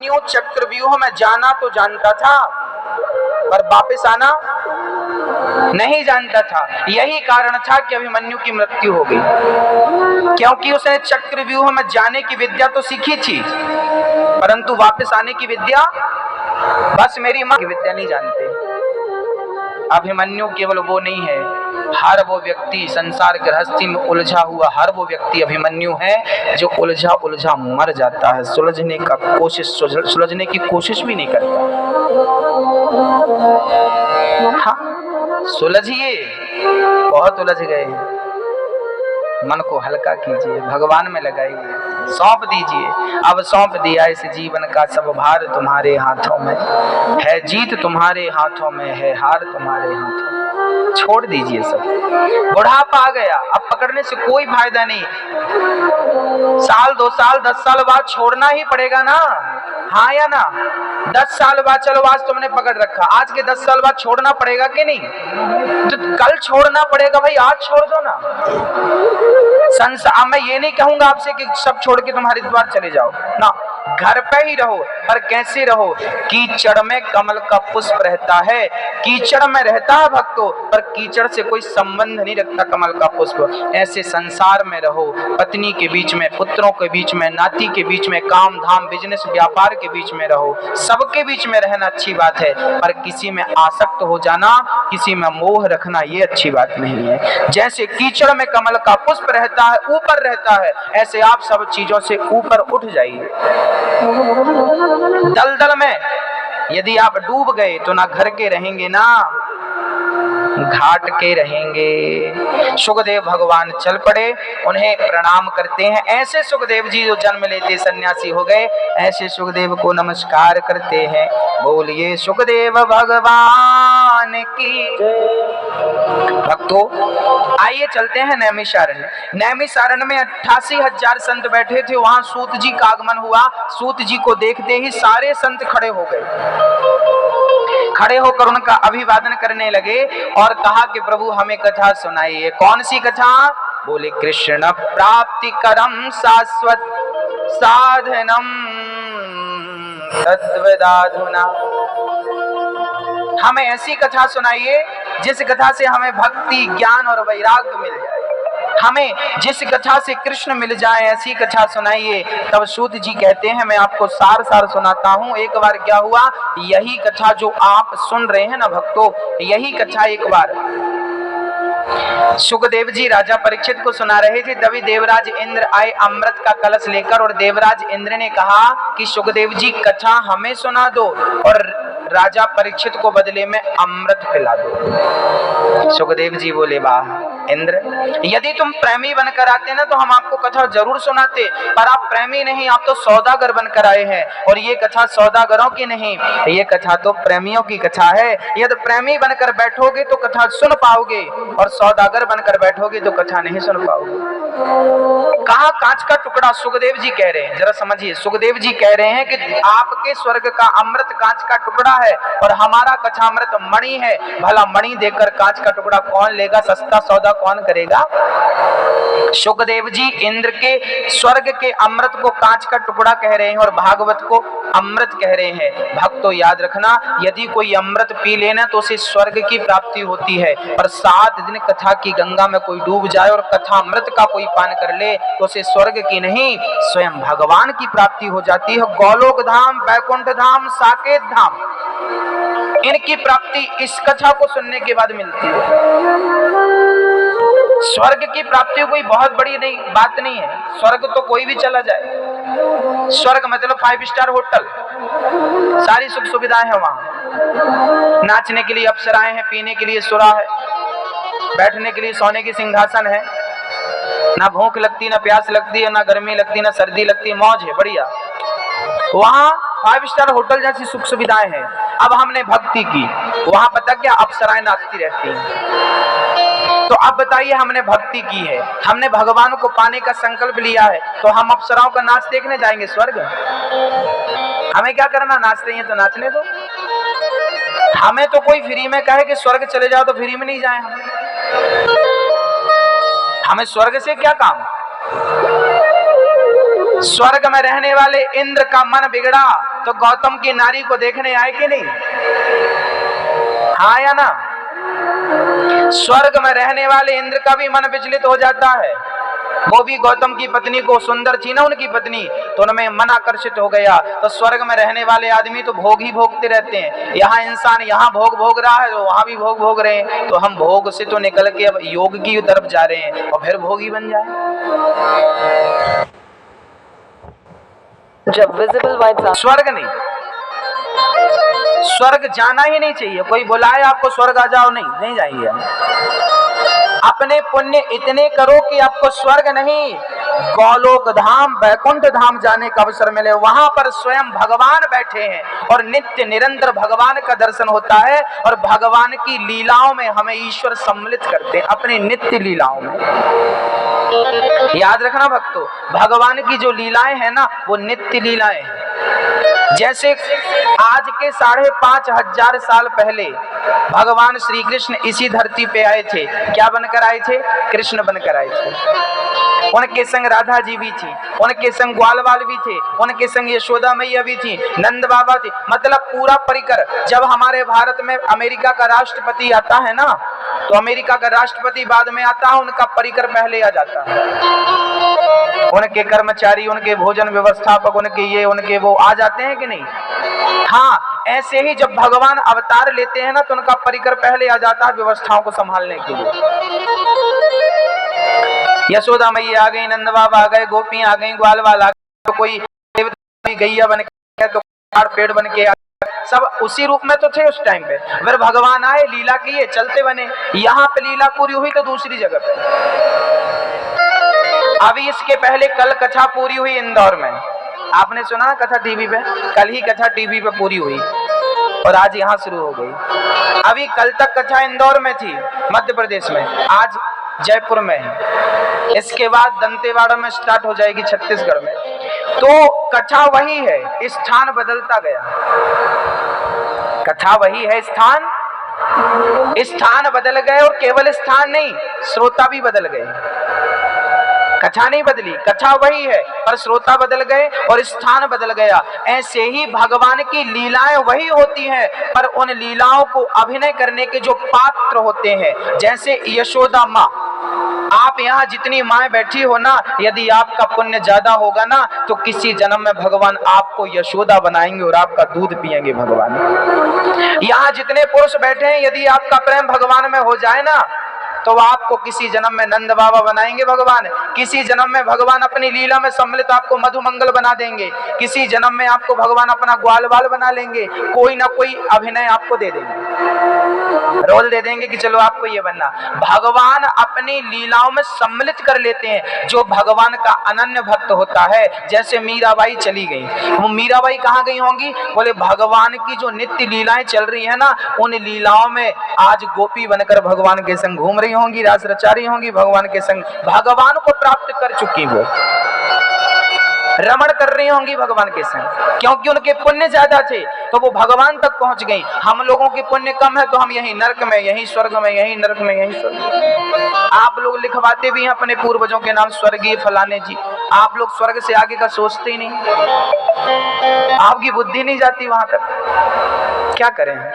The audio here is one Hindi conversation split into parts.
चक्रव्यूह में जाना तो जानता था, पर वापस आना नहीं जानता था। यही कारण था कि अभिमन्यु की मृत्यु हो गई, क्योंकि उसने चक्रव्यूह में जाने की विद्या तो सीखी थी, परंतु वापस आने की विद्या, बस मेरी मां की विद्या नहीं जानते। अभिमन्यु केवल वो नहीं है, हर वो व्यक्ति संसार गृहस्थी में उलझा हुआ, हर वो व्यक्ति अभिमन्यु है जो उलझा उलझा मर जाता है, सुलझने की कोशिश भी नहीं करता। हाँ, सुलझिए, बहुत उलझ गए, मन को हल्का कीजिए, भगवान में लगाइए, सौंप दीजिए। अब सौंप दिया इस जीवन का सब भार तुम्हारे हाथों में है, जीत तुम्हारे हाथों में है, हार तुम्हारे हाथों में, छोड़ दीजिए सब। बुढ़ापा आ गया, अब पकड़ने से कोई फायदा नहीं, साल 2 साल 10 साल बाद छोड़ना ही पड़ेगा ना, हाँ या ना। 10 साल बाद चलो आज तुमने पकड़ रखा, आज के 10 साल बाद छोड़ना पड़ेगा कि नहीं? तो कल छोड़ना पड़ेगा भाई, आज छोड़ दो ना। संसार मैं ये नहीं कहूंगा आपसे कि सब छोड़ के तुम्हारे द्वार चले जाओ ना, घर पे ही रहो, पर कैसे रहो? कीचड़ में कमल का पुष्प रहता है, कीचड़ में रहता है भक्तों, पर कीचड़ से कोई संबंध नहीं रखता कमल का पुष्प। ऐसे संसार में रहो, पत्नी के बीच में, पुत्रों के बीच में, नाती के बीच में, काम धाम बिजनेस व्यापार के बीच में रहो, सबके बीच में रहना अच्छी बात है, पर किसी में आसक्त हो जाना, किसी में मोह रखना, ये अच्छी बात नहीं है। जैसे कीचड़ में कमल का पुष्प रहता है, ऊपर रहता है, ऐसे आप सब चीजों से ऊपर उठ जाइए। दलदल में यदि आप डूब गए तो ना घर के रहेंगे ना घाट के रहेंगे। सुखदेव भगवान चल पड़े, उन्हें प्रणाम करते हैं। ऐसे सुखदेव जी जो जन्म लेते सन्यासी हो गए, ऐसे सुखदेव को नमस्कार करते हैं। बोलिए सुखदेव भगवान की। भक्तों आइए चलते हैं नैमिषारण्य। नैमिषारण्य में 88,000 संत बैठे थे, वहां सूत जी का आगमन हुआ। सूत जी को देखते ही सारे संत खड़े हो गए, खड़े होकर उनका अभिवादन करने लगे और कहा कि प्रभु हमें कथा सुनाइए। कौन सी कथा? बोले कृष्ण प्राप्ति करम शाश्वत साधनम तद्वदाधुना। हमें ऐसी कथा सुनाइए जिस कथा से हमें भक्ति ज्ञान और वैराग्य मिल जाए, हमें जिस कथा से कृष्ण मिल जाए, ऐसी कथा सुनाइए। तब सूत जी कहते हैं मैं आपको सार सुनाता हूँ। एक बार क्या हुआ, यही कथा जो आप सुन रहे हैं ना भक्तों, यही कथा एक बार सुखदेव जी राजा परीक्षित को सुना रहे थे। तभी देवराज इंद्र आए अमृत का कलश लेकर, और देवराज इंद्र ने कहा कि सुखदेव जी कथा हमें सुना दो और राजा परीक्षित को बदले में अमृत पिला दो। सुखदेव जी बोले वाह इंद्र, यदि तुम प्रेमी बनकर आते ना तो हम आपको कथा जरूर सुनाते, पर आप प्रेमी नहीं, आप तो सौदागर बनकर आए हैं, और ये कथा सौदागरों की नहीं, ये कथा तो प्रेमियों की कथा है। यदि प्रेमी बनकर बैठोगे तो कथा सुन पाओगे, और सौदागर बनकर बैठोगे तो कथा नहीं सुन पाओगे। कहा कांच का टुकड़ा, सुखदेव जी कह रहे हैं, जरा समझिए, सुखदेव जी कह रहे हैं कि आपके स्वर्ग का अमृत कांच का टुकड़ा है और हमारा कथामृत मणि है। भला मणि देकर कांच का टुकड़ा कौन लेगा, सस्ता सौदा कौन करेगा? सुखदेव जी इंद्र के स्वर्ग के अमृत को कांच का टुकड़ा कह रहे हैं और भागवत को अमृत कह रहे हैं। भक्तों याद रखना, यदि कोई अमृत पी लेना तो उसे स्वर्ग की प्राप्ति होती है, पर 7 दिन कथा की गंगा में कोई डूब जाए और कथा अमृत का कोई पान कर ले तो उसे स्वर्ग की नहीं स्वयं भगवान की प्राप्ति हो जाती है। गोलोक धाम, बैकुंठ धाम, साकेत धाम, इनकी प्राप्ति इस कथा को सुनने के बाद मिलती है। स्वर्ग की प्राप्ति कोई बहुत बड़ी नहीं बात नहीं है, स्वर्ग तो कोई भी चला जाए। स्वर्ग मतलब 5 स्टार होटल, सारी सुख सुविधाएं हैं वहां, नाचने के लिए अप्सराएं हैं, पीने के लिए सुरा है, बैठने के लिए सोने की सिंहासन है, ना भूख लगती, ना प्यास लगती है, ना गर्मी लगती, ना सर्दी लगती, मौज है बढ़िया। वहां 5 स्टार होटल जैसी सुख सुविधाएं हैं। अब हमने भक्ति की, वहां पता क्या अप्सराएं नाचती रहती हैं। तो अब बताइए, हमने भक्ति की है, हमने भगवान को पाने का संकल्प लिया है, तो हम अप्सराओं का नाच देखने जाएंगे स्वर्ग? हमें क्या करना, नाच रही है तो नाचने दो। हमें तो कोई फ्री में कहे कि स्वर्ग चले जाओ तो फ्री में नहीं जाए, हमें स्वर्ग से क्या काम। स्वर्ग में रहने वाले इंद्र का मन बिगड़ा, तो गौतम की नारी को देखने आए कि नहीं? हाँ या ना? स्वर्ग में रहने वाले इंद्र का भी मन विचलित हो जाता है। वो भी गौतम की पत्नी को, सुंदर थी ना उनकी पत्नी, तो उनमें मन आकर्षित हो गया। तो स्वर्ग में रहने वाले आदमी तो भोग ही भोगते रहते हैं। यहाँ इंसान यहाँ भोग भोग रहा है तो वहां भी भोग भोग रहे हैं। तो हम भोग से तो निकल के अब योग की तरफ जा रहे हैं और फिर भोगी बन जाए। जब विजिबल वाइब्स स्वर्ग नहीं, स्वर्ग जाना ही नहीं चाहिए। कोई बुलाए आपको स्वर्ग आ जाओ, नहीं जाएंगे हम। अपने पुण्य इतने करो कि आपको स्वर्ग नहीं, गोलोक धाम, वैकुंठ धाम जाने का अवसर मिले। वहां पर स्वयं भगवान बैठे हैं और नित्य निरंतर भगवान का दर्शन होता है और भगवान की लीलाओं में हमें ईश्वर सम्मिलित करते हैं, अपनी नित्य लीलाओं में। याद रखना भक्तों, भगवान की जो लीलाएं हैं ना, वो नित्य लीलाएं हैं। जैसे आज के 5500 साल पहले भगवान श्री कृष्ण इसी धरती पे आए थे। क्या बनकर आए थे? कृष्ण बनकर आए थे। उनके संग राधा जी भी थी, उनके संग ग्वाल बाल भी थे, उनके संग यशोदा मैया भी थी, नंद बाबा थे। मतलब पूरा परिकर। जब हमारे भारत में अमेरिका का राष्ट्रपति आता है ना, तो अमेरिका का राष्ट्रपति बाद में आता है, उनका परिकर पहले आ जाता है। उनके कर्मचारी, उनके भोजन व्यवस्थापक, उनके ये उनके वो आ जाते हैं कि नहीं? हाँ, ऐसे ही जब भगवान अवतार लेते हैं ना, तो उनका परिकर पहले आ जाता है व्यवस्थाओं को संभालने के लिए। यशोदा मैया आ गई, नंद बाबा आ गए, गोपियां आ गई, ग्वाल बाल आ गए, तो कोई गैया बन के, तो पेड़ बन के, सब उसी रूप में तो थे उस टाइम पे। फिर भगवान आए, लीला किए, चलते बने। यहाँ पे लीला पूरी हुई तो दूसरी जगह पे। अभी इसके पहले कल कथा पूरी हुई इंदौर में। आपने सुना कथा टीवी पे? कल ही कथा टीवी पे पूरी हुई और आज यहाँ शुरू हो गई। अभी कल तक कथा इंदौर में थी, मध्य प्रदेश में, आज जयपुर में है। इसके बाद दंतेवाड़ा में स्टार्ट हो जाएगी, छत्तीसगढ़ में। तो कथा वही है, स्थान बदलता गया। कथा वही है, स्थान बदल गए। और केवल स्थान नहीं, श्रोता भी बदल गए। कथा नहीं बदली, कथा वही है, पर श्रोता बदल गए और स्थान बदल गया। ऐसे ही भगवान की लीलाएं वही होती हैं, पर उन लीलाओं को अभिनय करने के जो पात्र होते हैं, जैसे यशोदा माँ। आप यहाँ जितनी माएं बैठी हो ना, यदि आपका पुण्य ज्यादा होगा ना, तो किसी जन्म में भगवान आपको यशोदा बनाएंगे और आपका दूध पिएंगे भगवान। यहाँ जितने पुरुष बैठे हैं, यदि आपका प्रेम भगवान में हो जाए ना, तो आपको किसी जन्म में नंद बाबा बनाएंगे भगवान। किसी जन्म में भगवान अपनी लीला में सम्मिलित आपको मधुमंगल बना देंगे। किसी जन्म में आपको भगवान अपना ग्वाल बाल बना लेंगे। कोई ना कोई अभिनय आपको दे देंगे, रोल दे देंगे कि चलो आपको ये बनना। भगवान अपनी लीलाओं में सम्मिलित कर लेते हैं जो भगवान का अनन्य भक्त होता है। जैसे मीराबाई चली गई, वो मीराबाई कहाँ गई होंगी? बोले भगवान की जो नित्य लीलाएं चल रही है ना, उन लीलाओं में आज गोपी बनकर भगवान के संग घूम रही होंगी, रास रचा रही होंगी भगवान के संग। भगवान को प्राप्त कर चुकी, वो रमण कर रही होंगी भगवान के संग, क्योंकि उनके पुण्य ज्यादा थे तो वो भगवान तक पहुंच गई। हम लोगों के पुण्य कम है तो हम यहीं नरक में, यहीं स्वर्ग में, यहीं नरक में, यहीं स्वर्ग में। आप लोग लिखवाते भी हैं अपने पूर्वजों के नाम, स्वर्गीय फलाने जी। आप लोग स्वर्ग से आगे का सोचते ही नहीं, आपकी बुद्धि नहीं जाती वहां तक। क्या करें,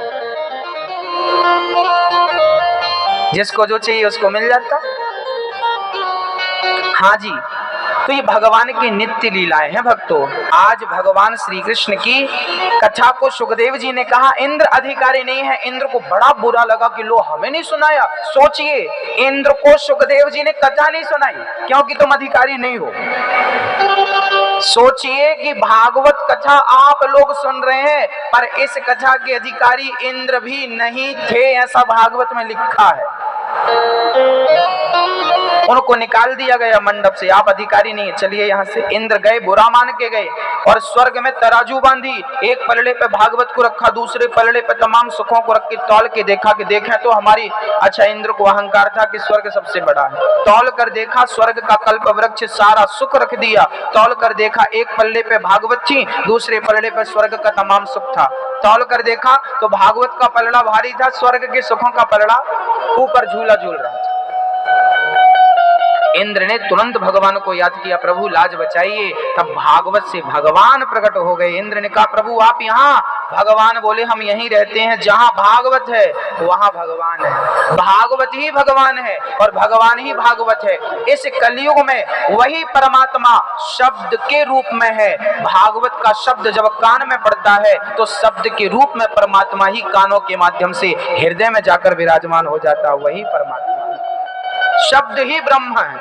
जिसको जो चाहिए उसको मिल जाता। हाँ जी, तो ये भगवान की नित्य लीलाएं हैं भक्तों। आज भगवान श्री कृष्ण की कथा को सुखदेव जी ने कहा इंद्र अधिकारी नहीं है। इंद्र को बड़ा बुरा लगा कि लो हमें नहीं सुनाया। सोचिए, इंद्र को सुखदेव जी ने कथा नहीं सुनाई क्योंकि तुम अधिकारी नहीं हो। सोचिए कि भागवत कथा आप लोग सुन रहे हैं, पर इस कथा के अधिकारी इंद्र भी नहीं थे, ऐसा भागवत में लिखा है। उनको निकाल दिया गया मंडप से, आप अधिकारी नहीं, चलिए यहाँ से। इंद्र गए, बुरा मान के गए और स्वर्ग में तराजू बांधी। एक पलड़े पे भागवत को रखा, दूसरे पलड़े पे तमाम सुखों को रख के तौल के देखा कि देखें तो हमारी, अच्छा इंद्र को अहंकार था कि स्वर्ग सबसे बड़ा है। तौल कर देखा, स्वर्ग का कल्प वृक्ष सारा सुख रख दिया। तौल कर देखा, एक पलड़े पे भागवत थी, दूसरे पलड़े पे स्वर्ग का तमाम सुख था। तौल कर देखा तो भागवत का पलड़ा भारी था, स्वर्ग के सुखों का पलड़ा ऊपर झूला झूल रहा था। इंद्र ने तुरंत भगवान को याद किया, प्रभु लाज बचाइए। तब भागवत से भगवान प्रकट हो गए। इंद्र ने कहा, प्रभु आप यहाँ? भगवान बोले, हम यहीं रहते हैं, जहाँ भागवत है वहाँ भगवान है। भागवत ही भगवान है और भगवान ही भागवत है। इस कलयुग में वही परमात्मा शब्द के रूप में है। भागवत का शब्द जब कान में पड़ता है तो शब्द के रूप में परमात्मा ही कानों के माध्यम से हृदय में जाकर विराजमान हो जाता है। वही परमात्मा, शब्द ही ब्रह्म है।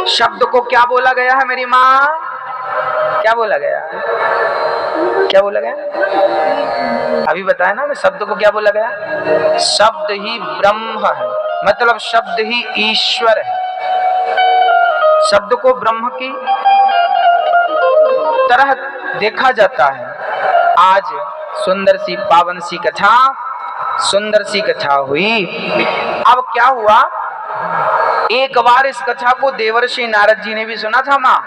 शब्द को क्या बोला गया है मेरी माँ? क्या बोला गया? क्या बोला गया? अभी बताया ना, शब्द को क्या बोला गया? शब्द ही ब्रह्म है, मतलब शब्द ही ईश्वर है। शब्द को ब्रह्म की तरह देखा जाता है। आज सुंदर सी पावन सी कथा, सुंदर सी कथा हुई। अब क्या हुआ, एक बार इस कथा को देवर्षि नारद जी ने भी सुना था। माँ,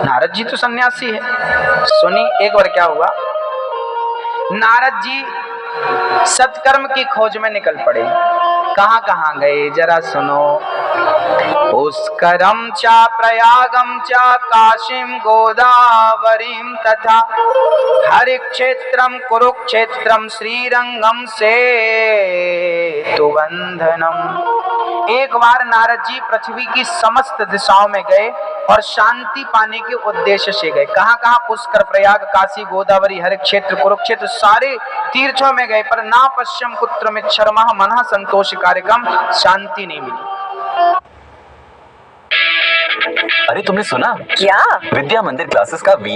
नारद जी तो सन्यासी है, सुनी। एक बार क्या हुआ, नारद जी सत्कर्म की खोज में निकल पड़े। कहां कहां गए जरा सुनो। पुष्करम चा प्रयागम चा काशीम गोदावरीम तथा हरिक्षेत्रम कुरुक्षेत्रम श्रीरंगम से तुबंधनम। एक बार नारद जी पृथ्वी की समस्त दिशाओं में गए और शांति पाने के उद्देश्य से गए। कहां कहां? पुष्कर, प्रयाग, काशी, गोदावरी, हरिक्षेत्र, कुरुक्षेत्र, सारे तीर्थों में गए, पर ना पश्यम कुत्र मिच्छर्मः मनः संतोष कार्यक्रम, शांति नहीं मिली। अरे तुमने सुना क्या? विद्या मंदिर क्लासेस का